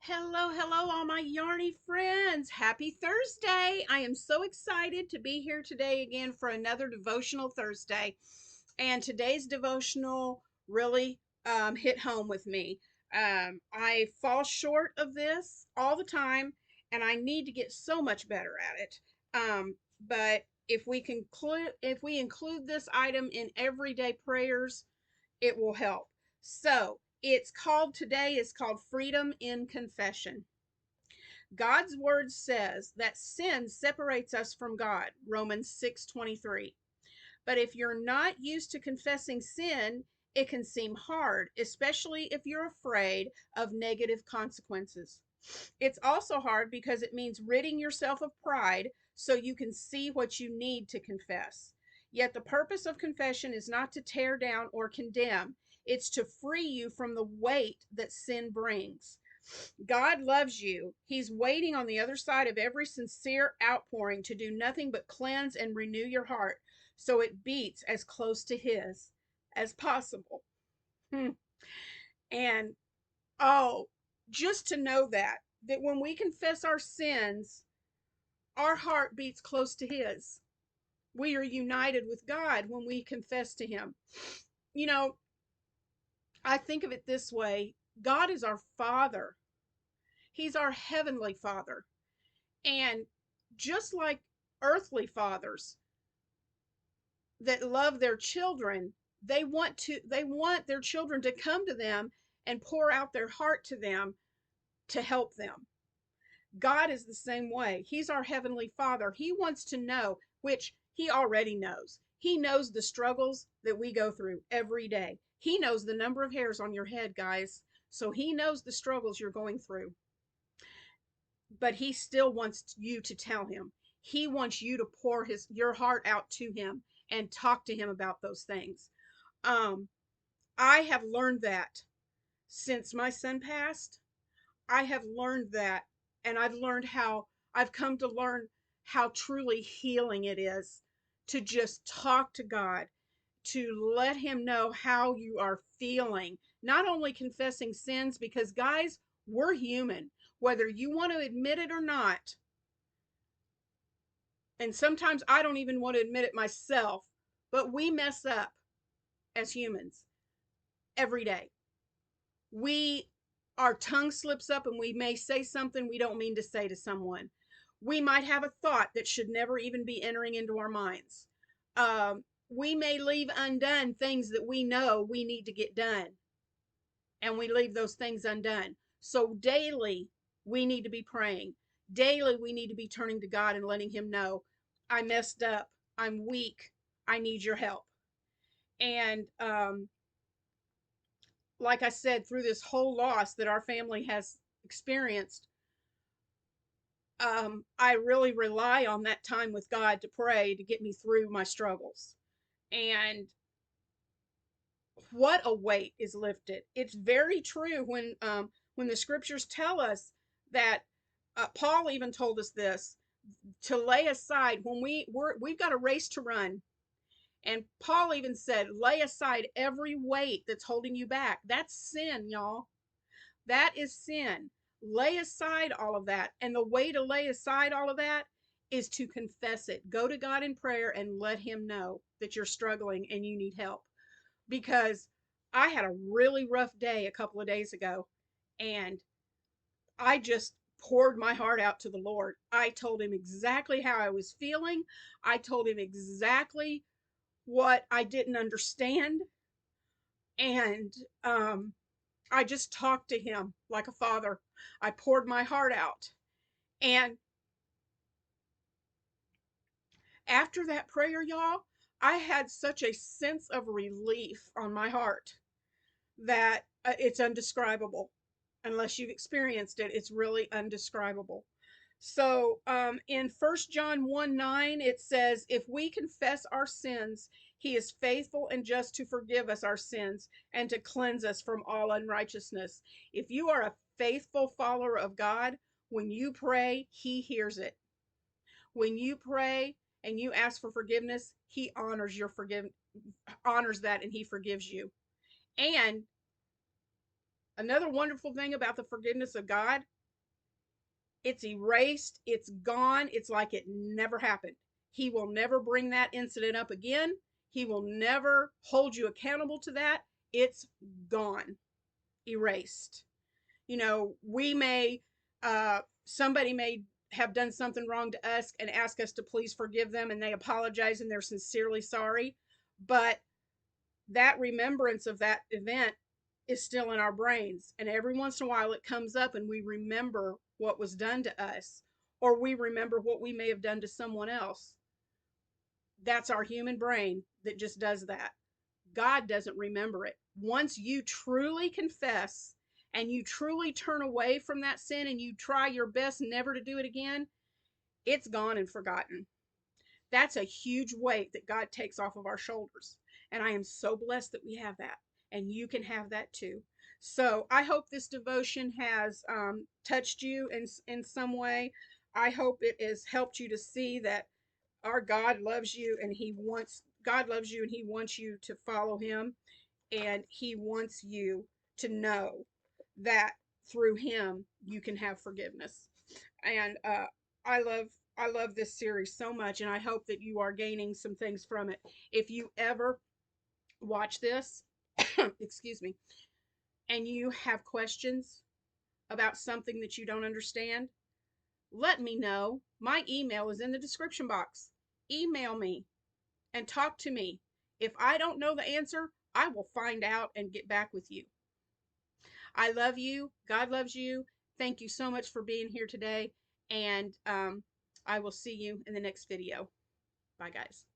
Hello, hello, all my yarny friends. Happy Thursday. I am so excited to be here today again for another Devotional Thursday. And today's devotional really hit home with me. I fall short of this all the time, and I need to get so much better at it. But if we include this item in everyday prayers, it will help. So today is called Freedom in Confession. God's word says that sin separates us from God, Romans 6:23. But if you're not used to confessing sin, it can seem hard, especially if you're afraid of negative consequences. It's also hard because it means ridding yourself of pride so you can see what you need to confess. Yet the purpose of confession is not to tear down or condemn, it's to free you from the weight that sin brings. God loves you. He's waiting on the other side of every sincere outpouring to do nothing but cleanse and renew your heart so it beats as close to His as possible. Hmm. And oh, just to know that when we confess our sins, our heart beats close to His. We are united with God when we confess to Him. You know, I think of it this way: God is our Father, He's our Heavenly Father. And just like earthly fathers that love their children, they want their children to come to them and pour out their heart to them to help them. God is the same way. He's our heavenly Father. He wants to know, which he already knows. He knows the struggles that we go through every day. He knows the number of hairs on your head, guys. So he knows the struggles you're going through. But he still wants you to tell him. He wants you to pour your heart out to him and talk to him about those things. Um, I have learned that since my son passed. I have learned that, and I've come to learn how truly healing it is to just talk to God, to let him know how you are feeling, not only confessing sins, because guys, we're human, whether you want to admit it or not. And sometimes I don't even want to admit it myself, but we mess up as humans every day. We Our tongue slips up and we may say something we don't mean to say to someone. We might have a thought that should never even be entering into our minds. We may leave undone things that we know we need to get done, and we leave those things undone. So daily, we need to be praying. Daily, we need to be turning to God and letting him know, I messed up. I'm weak. I need your help. And like I said, through this whole loss that our family has experienced, I really rely on that time with God to pray to get me through my struggles. And what a weight is lifted. It's very true when the scriptures tell us that Paul even told us this, to lay aside when we've got a race to run. And Paul even said, lay aside every weight that's holding you back. That's sin, y'all. That is sin. Lay aside all of that. And the way to lay aside all of that is to confess it. Go to God in prayer and let him know that you're struggling and you need help. Because I had a really rough day a couple of days ago, and I just poured my heart out to the Lord. I told him exactly how I was feeling. I told him exactly what I didn't understand. And I just talked to him like a father. I poured my heart out. And after that prayer, y'all, I had such a sense of relief on my heart that it's undescribable. Unless you've experienced it, it's really undescribable. So in 1 John 1:9, it says, if we confess our sins, he is faithful and just to forgive us our sins and to cleanse us from all unrighteousness. If you are a faithful follower of God, when you pray, he hears it. When you pray and you ask for forgiveness, he honors that, and he forgives you. And Another wonderful thing about the forgiveness of God, it's erased, it's gone, it's like it never happened. He will never bring that incident up again. He will never hold you accountable to that. It's gone, erased. You know, we may, somebody may have done something wrong to us and ask us to please forgive them, and they apologize and they're sincerely sorry. But that remembrance of that event is still in our brains. And every once in a while it comes up and we remember what was done to us, or we remember what we may have done to someone else. That's our human brain that just does that. God doesn't remember it. Once you truly confess and you truly turn away from that sin and you try your best never to do it again, it's gone and forgotten. That's a huge weight that God takes off of our shoulders. And I am so blessed that we have that. And you can have that too. So I hope this devotion has touched you in some way. I hope it has helped you to see that our God loves you and God loves you and he wants you to follow him, and he wants you to know that through him you can have forgiveness. And I love I love this series so much, and I hope that you are gaining some things from it. If you ever watch this, excuse me, and you have questions about something that you don't understand, let me know. My email is in the description box. Email me and talk to me. If I don't know the answer, I will find out and get back with you. I love you. God loves you. Thank you so much for being here today. And I will see you in the next video. Bye, guys.